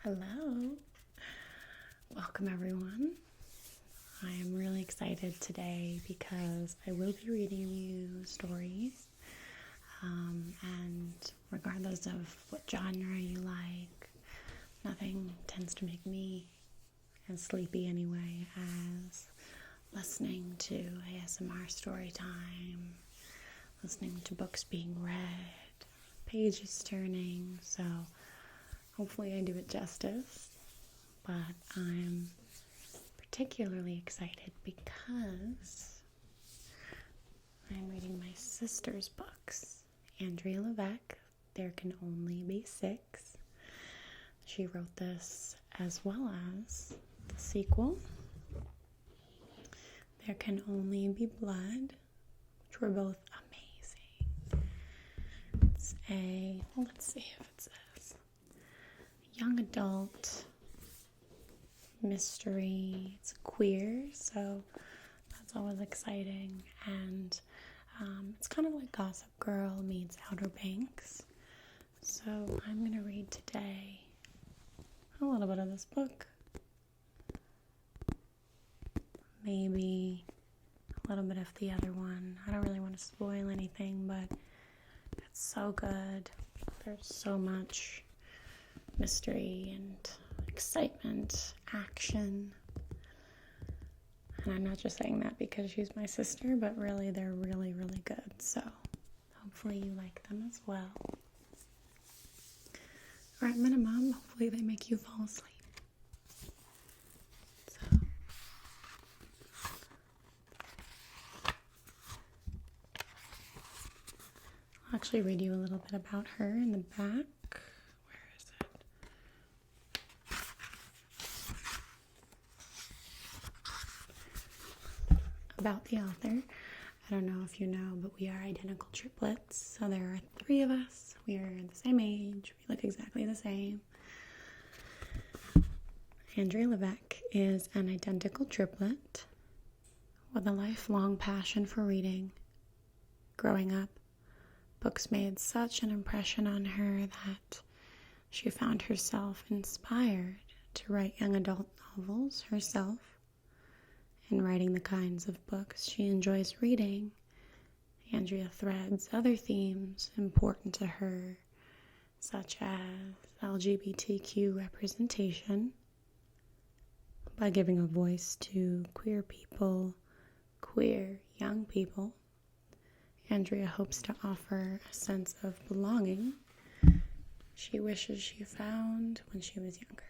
Hello. Welcome, everyone. I am really excited today because I will be reading you stories. And regardless of what genre you like, nothing tends to make me as sleepy anyway as listening to ASMR story time, listening to books being read, pages turning. So hopefully I do it justice. But I'm particularly excited because I'm reading my sister's books. Andrea Levesque, There Can Only Be Six. She wrote this as well as the sequel, There Can Only Be Blood, which were both amazing. It's let's see if it says, young adult mystery. It's queer, so that's always exciting. And it's kind of like Gossip Girl meets Outer Banks. So I'm going to read today a little bit of this book. Maybe a little bit of the other one. I don't really want to spoil anything, but it's so good. There's so much mystery and excitement, action. And I'm not just saying that because she's my sister, but really they're really, really good. So hopefully you like them as well. Or at minimum, hopefully they make you fall asleep. So I'll actually read you a little bit about her in the back. Where is it? About the author. I don't know if you know, but we are identical triplets. So there are 3 of us. We are the same age. We look exactly the same. Andrea Levesque is an identical triplet with a lifelong passion for reading. Growing up, books made such an impression on her that she found herself inspired to write young adult novels herself. In writing the kinds of books she enjoys reading, Andrea threads other themes important to her, such as LGBTQ representation, by giving a voice to queer people, queer young people. Andrea hopes to offer a sense of belonging she wishes she found when she was younger.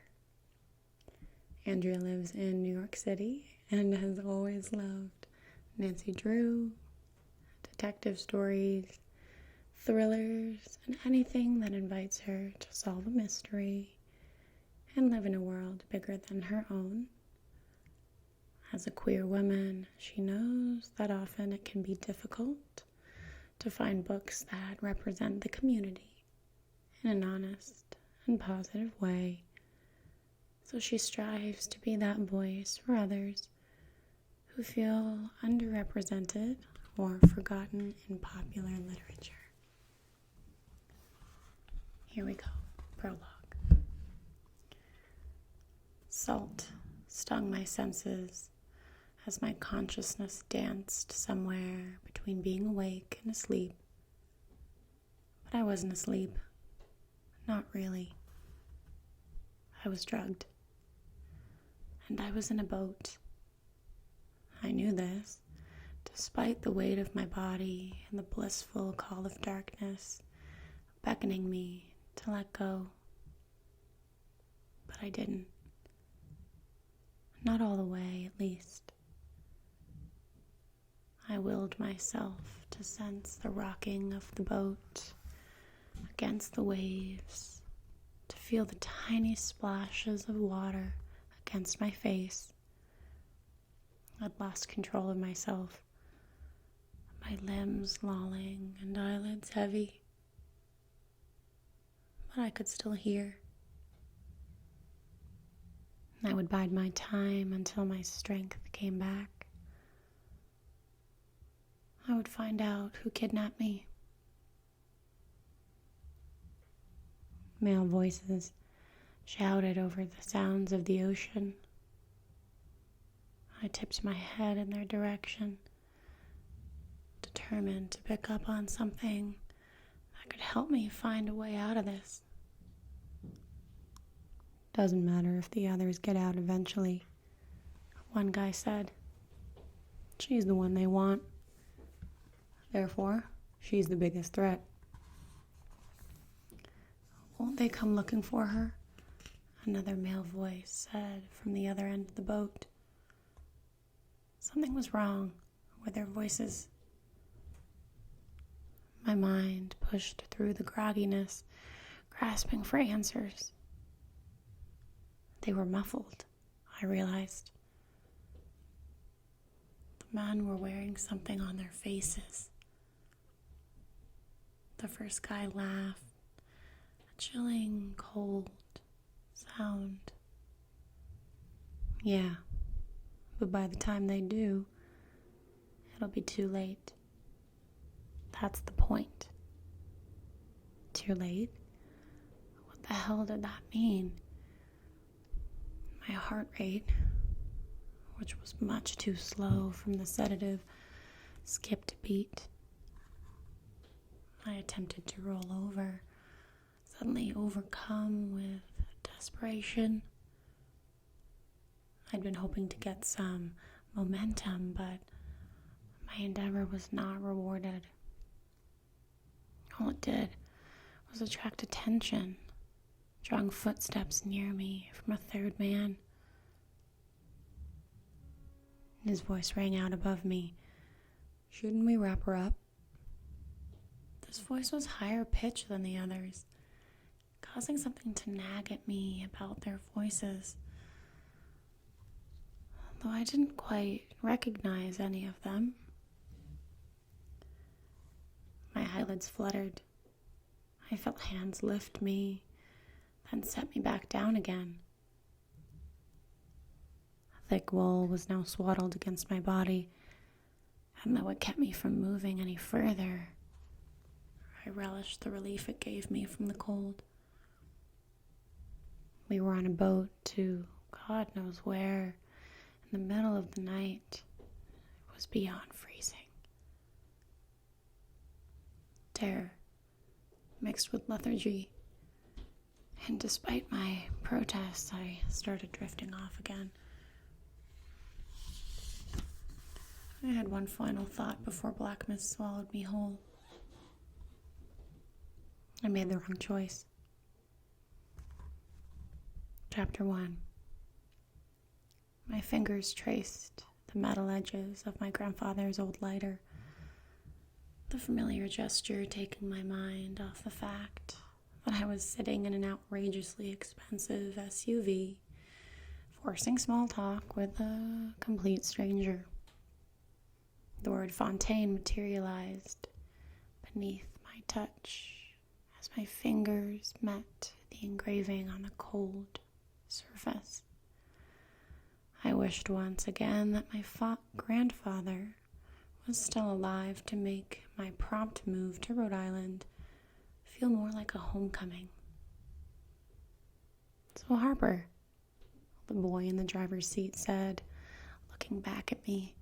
Andrea lives in New York City and has always loved Nancy Drew, detective stories, thrillers, and anything that invites her to solve a mystery and live in a world bigger than her own. As a queer woman, she knows that often it can be difficult to find books that represent the community in an honest and positive way. So she strives to be that voice for others who feel underrepresented or forgotten in popular literature. Here we go. Prologue. Salt stung my senses as my consciousness danced somewhere between being awake and asleep. But I wasn't asleep. Not really. I was drugged. And I was in a boat. I knew this, despite the weight of my body and the blissful call of darkness beckoning me to let go. But I didn't. Not all the way, at least. I willed myself to sense the rocking of the boat against the waves, to feel the tiny splashes of water against my face. I'd lost control of myself, my limbs lolling and eyelids heavy, but I could still hear. I would bide my time until my strength came back. I would find out who kidnapped me. Male voices shouted over the sounds of the ocean. I tipped my head in their direction, determined to pick up on something that could help me find a way out of this. Doesn't matter if the others get out eventually, one guy said. She's the one they want. Therefore, she's the biggest threat. Won't they come looking for her? Another male voice said from the other end of the boat. Something was wrong with their voices. My mind pushed through the grogginess, grasping for answers. They were muffled, I realized. The men were wearing something on their faces. The first guy laughed, a chilling, cold sound. Yeah, but by the time they do, it'll be too late. That's the point. Too late? What the hell did that mean? My heart rate, which was much too slow from the sedative, skipped a beat. I attempted to roll over, suddenly overcome with desperation. I'd been hoping to get some momentum, but my endeavor was not rewarded. All it did was attract attention, drawing footsteps near me from a third man. His voice rang out above me. Shouldn't we wrap her up? This voice was higher pitched than the others, causing something to nag at me about their voices. Though I didn't quite recognize any of them. My eyelids fluttered. I felt hands lift me, then set me back down again. Thick wool was now swaddled against my body, and though it kept me from moving any further, I relished the relief it gave me from the cold. We were on a boat to God knows where, in the middle of the night. It was beyond freezing. Terror mixed with lethargy, and despite my protests, I started drifting off again. I had one final thought before black mist swallowed me whole. I made the wrong choice. Chapter 1. My fingers traced the metal edges of my grandfather's old lighter, the familiar gesture taking my mind off the fact that I was sitting in an outrageously expensive SUV, forcing small talk with a complete stranger. The word Fontaine materialized beneath my touch as my fingers met the engraving on the cold surface. I wished once again that my grandfather was still alive to make my prompt move to Rhode Island feel more like a homecoming. So Harper, the boy in the driver's seat said, looking back at me,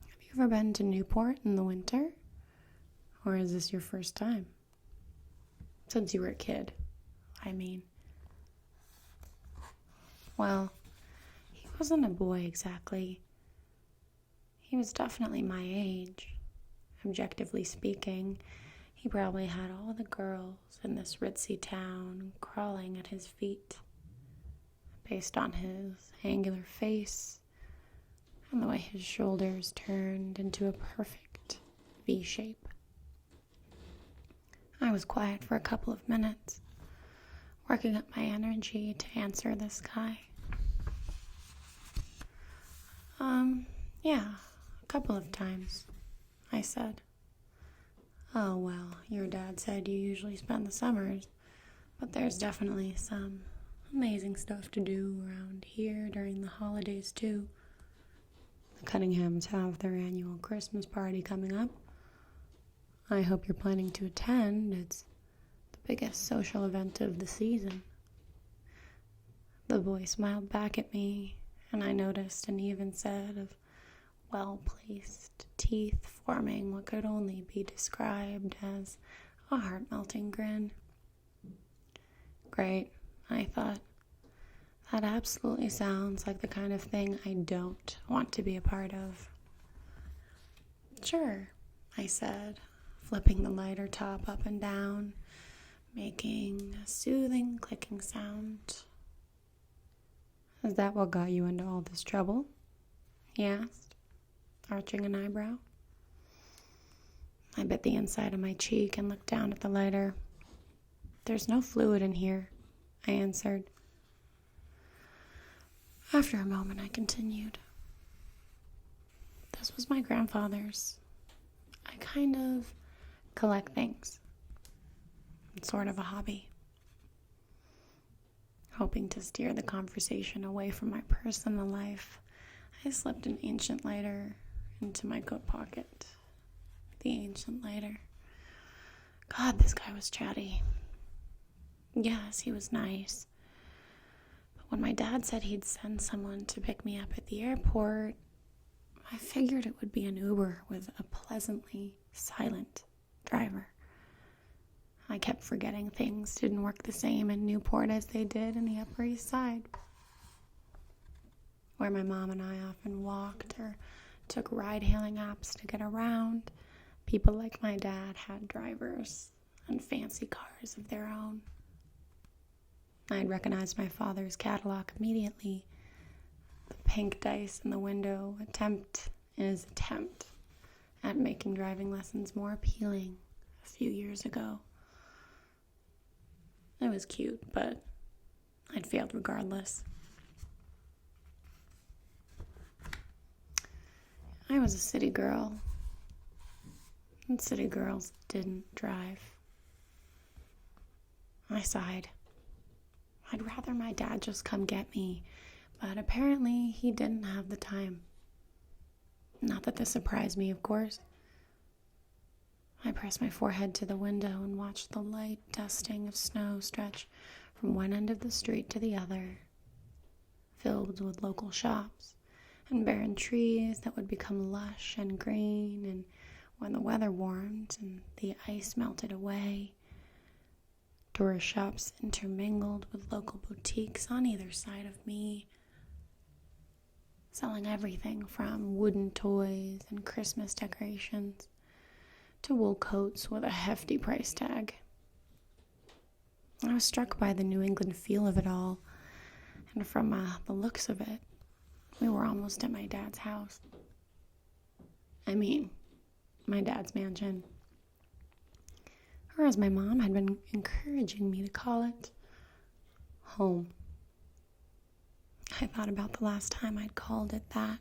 have you ever been to Newport in the winter? Or is this your first time? Since you were a kid, I mean. Well, he wasn't a boy exactly. He was definitely my age. Objectively speaking, he probably had all the girls in this ritzy town crawling at his feet, based on his angular face and the way his shoulders turned into a perfect V shape. I was quiet for a couple of minutes, working up my energy to answer this guy. Yeah, a couple of times, I said. Oh, well, your dad said you usually spend the summers, but there's definitely some amazing stuff to do around here during the holidays, too. The Cunninghams have their annual Christmas party coming up. I hope you're planning to attend. It's the biggest social event of the season. The boy smiled back at me, and I noticed an even set of well-placed teeth forming what could only be described as a heart-melting grin. Great, I thought. That absolutely sounds like the kind of thing I don't want to be a part of. Sure, I said, flipping the lighter top up and down, making a soothing clicking sound. Is that what got you into all this trouble? He asked, arching an eyebrow. I bit the inside of my cheek and looked down at the lighter. There's no fluid in here, I answered. After a moment, I continued. This was my grandfather's. I kind of collect things. It's sort of a hobby. Hoping to steer the conversation away from my personal life, I slipped an ancient lighter into my coat pocket. The ancient lighter. God, this guy was chatty. Yes, he was nice. But when my dad said he'd send someone to pick me up at the airport, I figured it would be an Uber with a pleasantly silent driver. I kept forgetting things didn't work the same in Newport as they did in the Upper East Side, where my mom and I often walked or took ride-hailing apps to get around. People like my dad had drivers and fancy cars of their own. I'd recognized my father's Cadillac immediately. The pink dice in the window attempt at making driving lessons more appealing a few years ago. It was cute, but I'd failed regardless. I was a city girl, and city girls didn't drive. I sighed. I'd rather my dad just come get me, but apparently he didn't have the time. Not that this surprised me, of course. I pressed my forehead to the window and watched the light dusting of snow stretch from one end of the street to the other, filled with local shops and barren trees that would become lush and green, and when the weather warmed and the ice melted away, tourist shops intermingled with local boutiques on either side of me, selling everything from wooden toys and Christmas decorations to wool coats with a hefty price tag. I was struck by the New England feel of it all, and from the looks of it, we were almost at my dad's house. I mean, my dad's mansion. Or as my mom had been encouraging me to call it, home. I thought about the last time I'd called it that.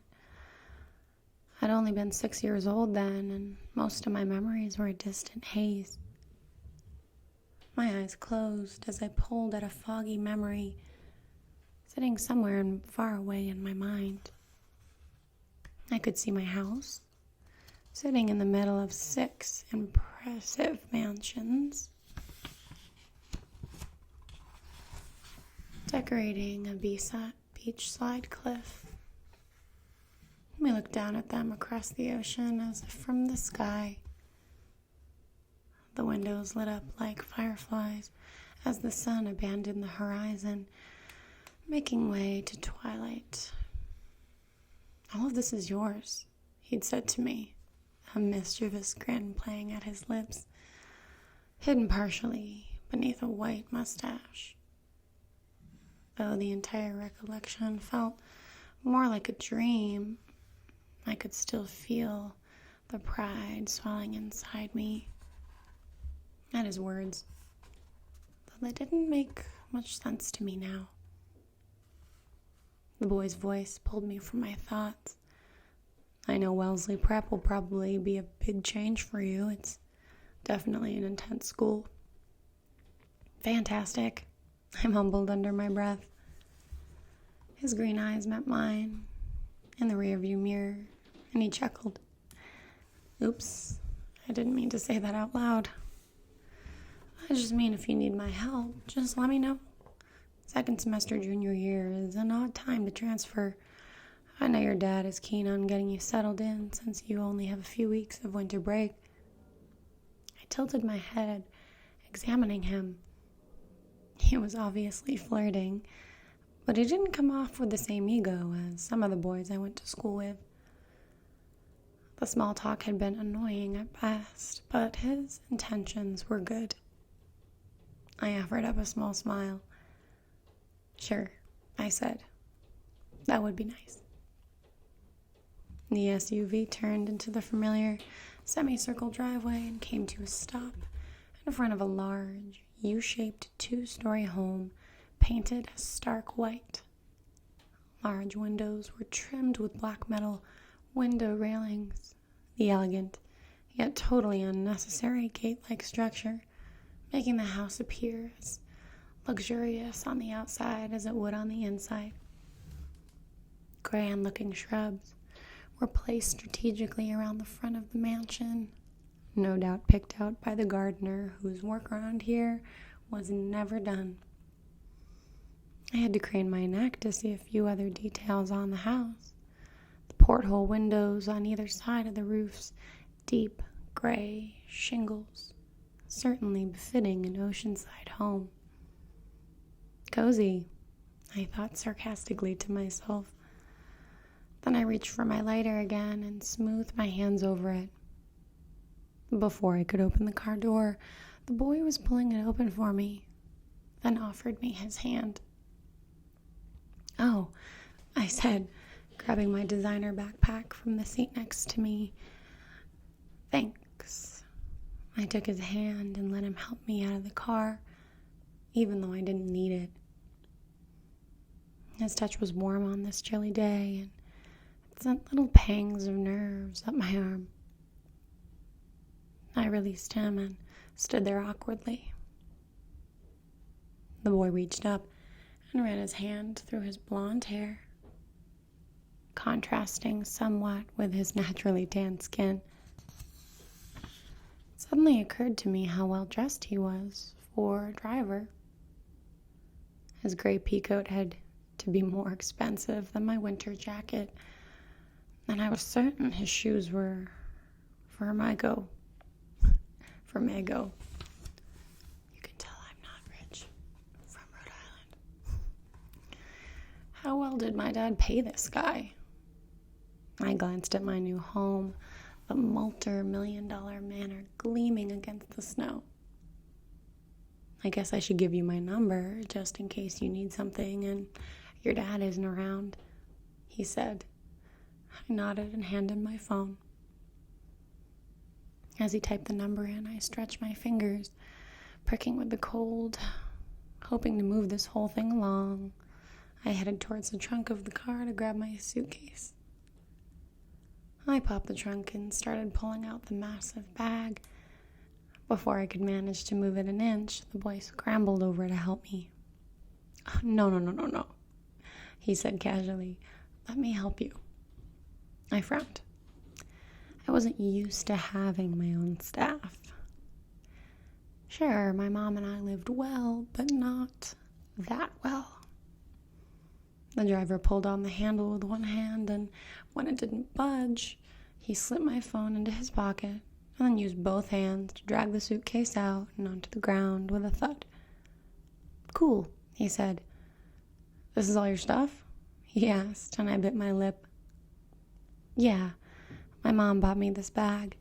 I'd only been 6 years old then, and most of my memories were a distant haze. My eyes closed as I pulled at a foggy memory, sitting somewhere far away in my mind. I could see my house, sitting in the middle of 6 impressive mansions, decorating a beachside cliff. We looked down at them across the ocean as if from the sky. The windows lit up like fireflies as the sun abandoned the horizon, making way to twilight. All of this is yours, he'd said to me, a mischievous grin playing at his lips, hidden partially beneath a white mustache. Though the entire recollection felt more like a dream, I could still feel the pride swelling inside me at his words, though they didn't make much sense to me now. The boy's voice pulled me from my thoughts. I know Wellesley Prep will probably be a big change for you. It's definitely an intense school. Fantastic, I mumbled under my breath. His green eyes met mine in the rearview mirror, and he chuckled. Oops, I didn't mean to say that out loud. I just mean if you need my help, just let me know. Second semester junior year is an odd time to transfer. I know your dad is keen on getting you settled in since you only have a few weeks of winter break. I tilted my head, examining him. He was obviously flirting, but he didn't come off with the same ego as some of the boys I went to school with. The small talk had been annoying at best, but his intentions were good. I offered up a small smile. Sure, I said. That would be nice. The SUV turned into the familiar semicircle driveway and came to a stop in front of a large, U-shaped 2-story home painted a stark white. Large windows were trimmed with black metal window railings. The elegant, yet totally unnecessary gate-like structure, making the house appear as luxurious on the outside as it would on the inside. Grand-looking shrubs were placed strategically around the front of the mansion, no doubt picked out by the gardener whose work around here was never done. I had to crane my neck to see a few other details on the house. The porthole windows on either side of the roof's deep gray shingles, certainly befitting an oceanside home. Cozy, I thought sarcastically to myself. Then I reached for my lighter again and smoothed my hands over it. Before I could open the car door, the boy was pulling it open for me, then offered me his hand. "Oh," I said, grabbing my designer backpack from the seat next to me. "Thanks." I took his hand and let him help me out of the car, even though I didn't need it. His touch was warm on this chilly day, and it sent little pangs of nerves up my arm. I released him and stood there awkwardly. The boy reached up and ran his hand through his blonde hair, contrasting somewhat with his naturally tanned skin. It suddenly occurred to me how well dressed he was for a driver. His gray peacoat had to be more expensive than my winter jacket, and I was certain his shoes were Fermago. You can tell I'm not rich. From Rhode Island. How well did my dad pay this guy? I glanced at my new home, the multi-million-dollar manor gleaming against the snow. "I guess I should give you my number, just in case you need something and your dad isn't around," he said. I nodded and handed my phone. As he typed the number in, I stretched my fingers, pricking with the cold, hoping to move this whole thing along. I headed towards the trunk of the car to grab my suitcase. I popped the trunk and started pulling out the massive bag. Before I could manage to move it an inch, the boy scrambled over to help me. No, he said casually. "Let me help you." I frowned. I wasn't used to having my own staff. Sure, my mom and I lived well, but not that well. The driver pulled on the handle with one hand, and when it didn't budge, he slipped my phone into his pocket and then used both hands to drag the suitcase out and onto the ground with a thud. "Cool," he said. "This is all your stuff?" he asked, and I bit my lip. "Yeah, my mom bought me this bag.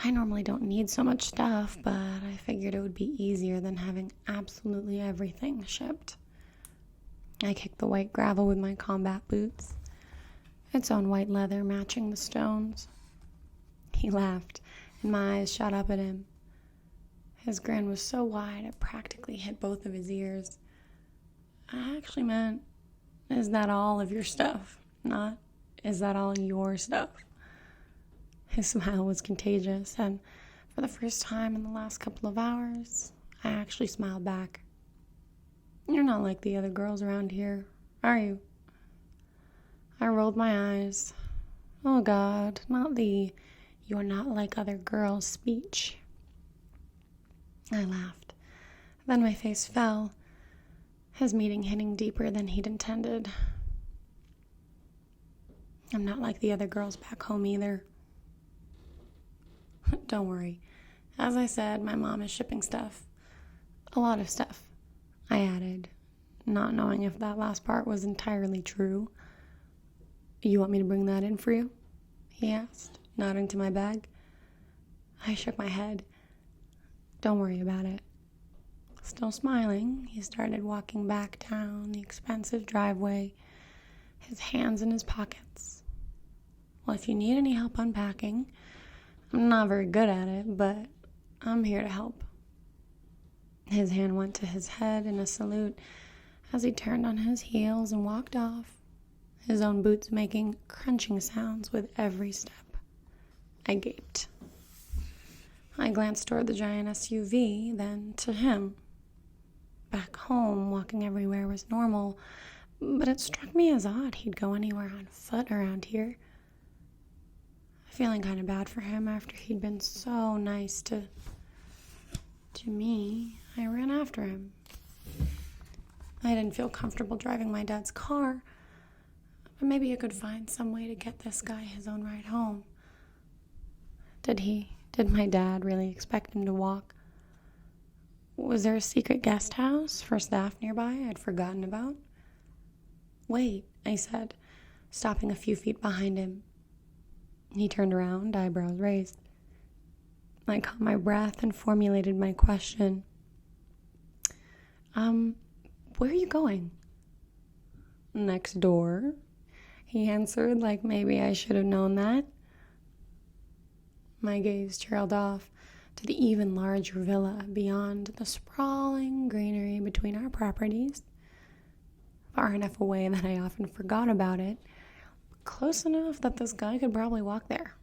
I normally don't need so much stuff, but I figured it would be easier than having absolutely everything shipped." I kicked the white gravel with my combat boots, its own white leather matching the stones. He laughed, and my eyes shot up at him. His grin was so wide it practically hit both of his ears. I actually meant, "Is that all of your stuff?" Not, "Is that all your stuff?" His smile was contagious, and for the first time in the last couple of hours, I actually smiled back. "You're not like the other girls around here, are you?" I rolled my eyes. Oh God, not the "you're not like other girls" speech. I laughed. Then my face fell. his meeting hitting deeper than he'd intended. I'm not like the other girls back home either. Don't worry. As I said, my mom is shipping stuff. A lot of stuff, I added, not knowing if that last part was entirely true. You want me to bring that in for you? He asked, nodding to my bag. I shook my head. Don't worry about it. Still smiling, he started walking back down the expensive driveway, his hands in his pockets. Well, if you need any help unpacking, I'm not very good at it, but I'm here to help. His hand went to his head in a salute as he turned on his heels and walked off, his own boots making crunching sounds with every step. I gaped. I glanced toward the giant SUV, then to him. Back home, walking everywhere was normal, but it struck me as odd he'd go anywhere on foot around here. Feeling kind of bad for him after he'd been so nice to me, I ran after him. I didn't feel comfortable driving my dad's car, but maybe I could find some way to get this guy his own ride home. Did my dad really expect him to walk? Was there a secret guest house for staff nearby I'd forgotten about? Wait, I said, stopping a few feet behind him. He turned around, eyebrows raised. I caught my breath and formulated my question. Where are you going? Next door, he answered, like maybe I should have known that. My gaze trailed off to the even larger villa beyond the sprawling greenery between our properties, far enough away that I often forgot about it, but close enough that this guy could probably walk there.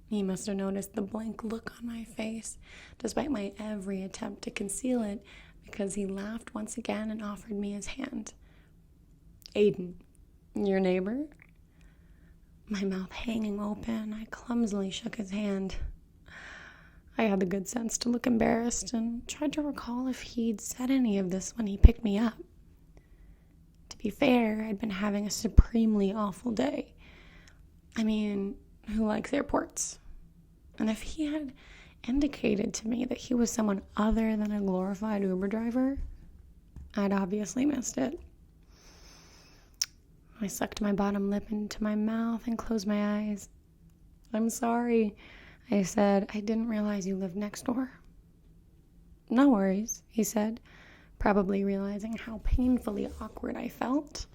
He must have noticed the blank look on my face, despite my every attempt to conceal it, because he laughed once again and offered me his hand. Aiden, your neighbor? My mouth hanging open, I clumsily shook his hand. I had the good sense to look embarrassed and tried to recall if he'd said any of this when he picked me up. To be fair, I'd been having a supremely awful day. I mean, who likes airports? And if he had indicated to me that he was someone other than a glorified Uber driver, I'd obviously missed it. I sucked my bottom lip into my mouth and closed my eyes. I'm sorry, I said. I didn't realize you lived next door. No worries, he said, probably realizing how painfully awkward I felt.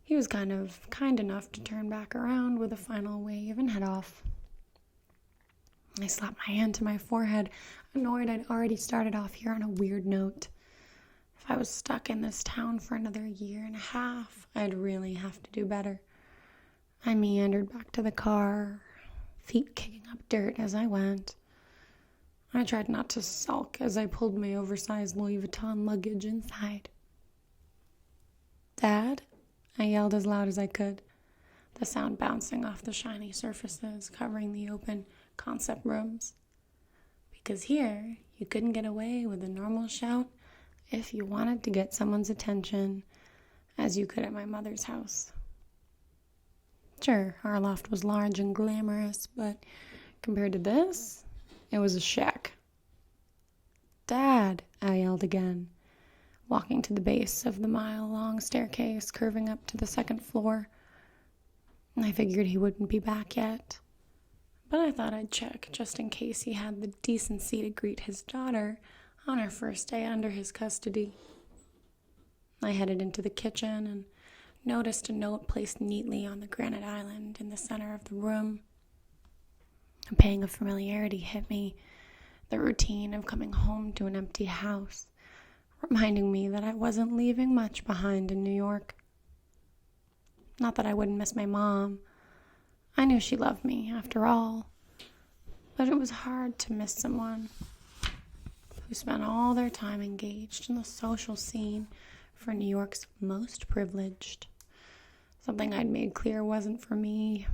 He was kind enough to turn back around with a final wave and head off. I slapped my hand to my forehead, annoyed I'd already started off here on a weird note. If I was stuck in this town for another year and a half, I'd really have to do better. I meandered back to the car, feet kicking up dirt as I went. I tried not to sulk as I pulled my oversized Louis Vuitton luggage inside. Dad? I yelled as loud as I could, the sound bouncing off the shiny surfaces covering the open concept rooms. Because here, you couldn't get away with a normal shout if you wanted to get someone's attention, as you could at my mother's house. Sure, our loft was large and glamorous, but compared to this, it was a shack. Dad, I yelled again, walking to the base of the mile-long staircase curving up to the second floor. I figured he wouldn't be back yet, but I thought I'd check just in case he had the decency to greet his daughter on her first day under his custody. I headed into the kitchen and noticed a note placed neatly on the granite island in the center of the room. A pang of familiarity hit me, the routine of coming home to an empty house, reminding me that I wasn't leaving much behind in New York. Not that I wouldn't miss my mom. I knew she loved me, after all. But it was hard to miss someone who spent all their time engaged in the social scene for New York's most privileged. Something I'd made clear wasn't for me.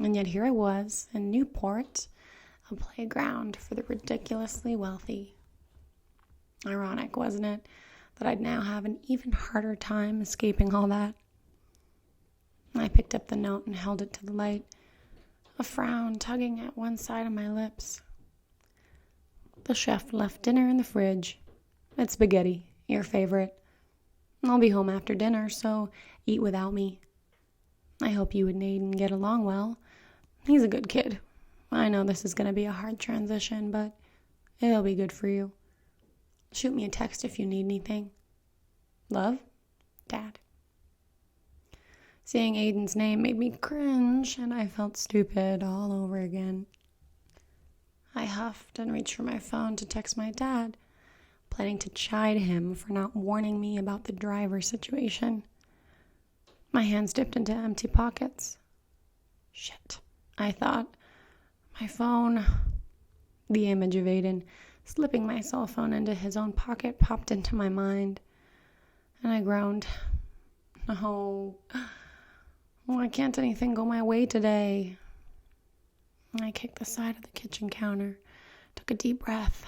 And yet here I was, in Newport, a playground for the ridiculously wealthy. Ironic, wasn't it, that I'd now have an even harder time escaping all that? I picked up the note and held it to the light, a frown tugging at one side of my lips. The chef left dinner in the fridge. It's spaghetti, your favorite. I'll be home after dinner, so eat without me. I hope you and Aiden get along well. He's a good kid. I know this is going to be a hard transition, but it'll be good for you. Shoot me a text if you need anything. Love, Dad. Seeing Aiden's name made me cringe, and I felt stupid all over again. I huffed and reached for my phone to text my dad, planning to chide him for not warning me about the driver situation. My hands dipped into empty pockets. Shit, I thought. My phone. The image of Aiden slipping my cell phone into his own pocket popped into my mind, and I groaned. No. Why can't anything go my way today? I kicked the side of the kitchen counter, took a deep breath.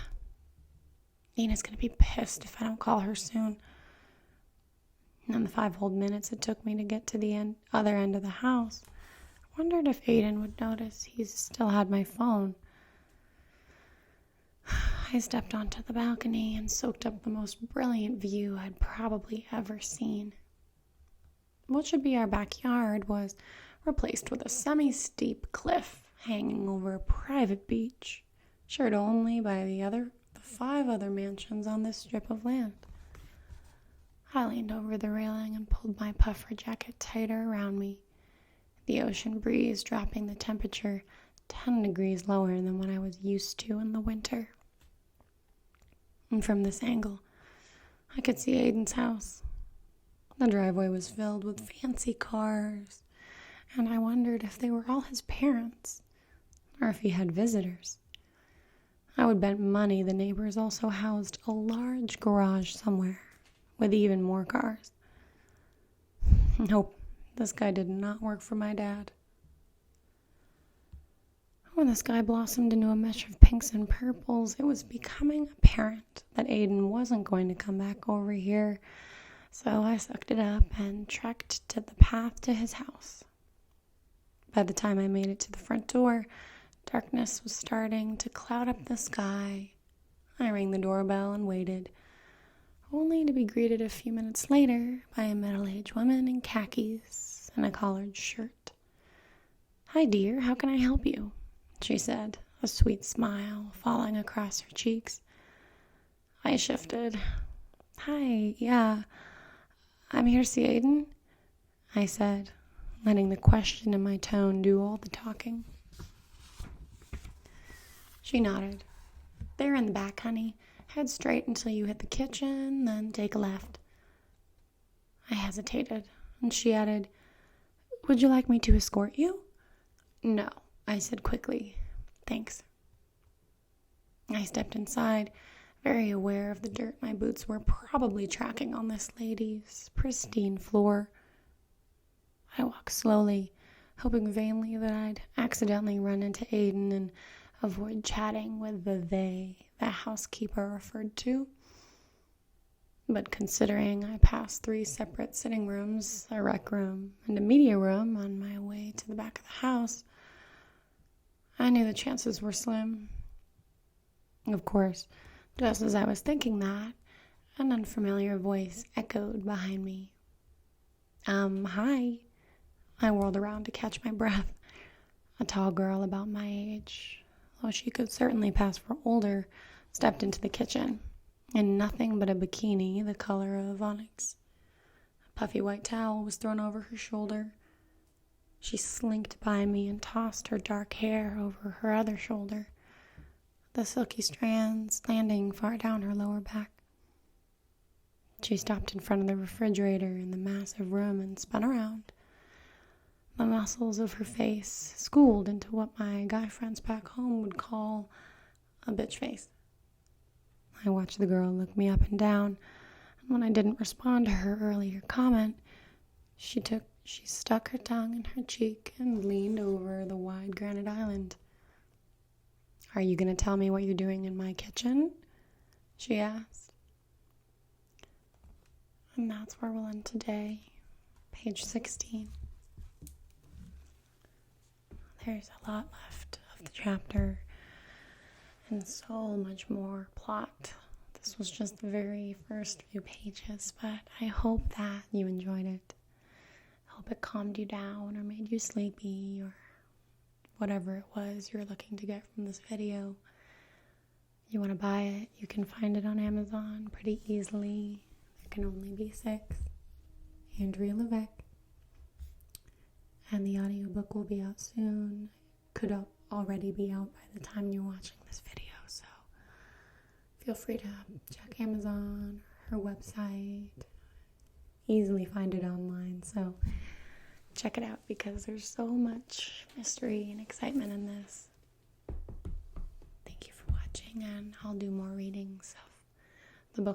Nina's going to be pissed if I don't call her soon. And in the 5 whole minutes it took me to get to the other end of the house, I wondered if Aiden would notice he still had my phone. I stepped onto the balcony and soaked up the most brilliant view I'd probably ever seen. What should be our backyard was replaced with a semi-steep cliff hanging over a private beach, shared only by the 5 other mansions on this strip of land. I leaned over the railing and pulled my puffer jacket tighter around me, the ocean breeze dropping the temperature 10 degrees lower than what I was used to in the winter. And from this angle, I could see Aiden's house. The driveway was filled with fancy cars, and I wondered if they were all his parents, or if he had visitors. I would bet money the neighbors also housed a large garage somewhere, with even more cars. Nope, this guy did not work for my dad. When the sky blossomed into a mesh of pinks and purples, it was becoming apparent that Aiden wasn't going to come back over here, so I sucked it up and trekked to the path to his house. By the time I made it to the front door, darkness was starting to cloud up the sky. I rang the doorbell and waited, only to be greeted a few minutes later by a middle-aged woman in khakis and a collared shirt. "Hi, dear, how can I help you?" she said, a sweet smile falling across her cheeks. I shifted. "Hi, yeah, I'm here to see Aiden," I said, letting the question in my tone do all the talking. She nodded. "They're in the back, honey. Head straight until you hit the kitchen, then take a left." I hesitated, and she added, "Would you like me to escort you?" "No," I said quickly. "Thanks." I stepped inside, very aware of the dirt my boots were probably tracking on this lady's pristine floor. I walked slowly, hoping vainly that I'd accidentally run into Aiden and avoid chatting with the housekeeper referred to. But considering I passed 3 separate sitting rooms, a rec room, and a media room on my way to the back of the house, I knew the chances were slim. Of course, just as I was thinking that, an unfamiliar voice echoed behind me. Hi." I whirled around to catch my breath. A tall girl about my age, though she could certainly pass for older, stepped into the kitchen, in nothing but a bikini the color of onyx. A puffy white towel was thrown over her shoulder. She slinked by me and tossed her dark hair over her other shoulder, the silky strands landing far down her lower back. She stopped in front of the refrigerator in the massive room and spun around. The muscles of her face schooled into what my guy friends back home would call a bitch face. I watched the girl look me up and down, and when I didn't respond to her earlier comment, she stuck her tongue in her cheek and leaned over the wide granite island. "Are you going to tell me what you're doing in my kitchen?" she asked. And that's where we'll end today. Page 16. There's a lot left of the chapter and so much more plot. This was just the very first few pages, but I hope that you enjoyed it. I hope it calmed you down or made you sleepy or whatever it was you're looking to get from this video. If you want to buy it, you can find it on Amazon pretty easily. There can only be 6. Andrea Levesque. And the audiobook will be out soon. Could already be out by the time you're watching this video, so feel free to check Amazon or her website. Easily find it online, so check it out because there's so much mystery and excitement in this. Thank you for watching, and I'll do more readings, so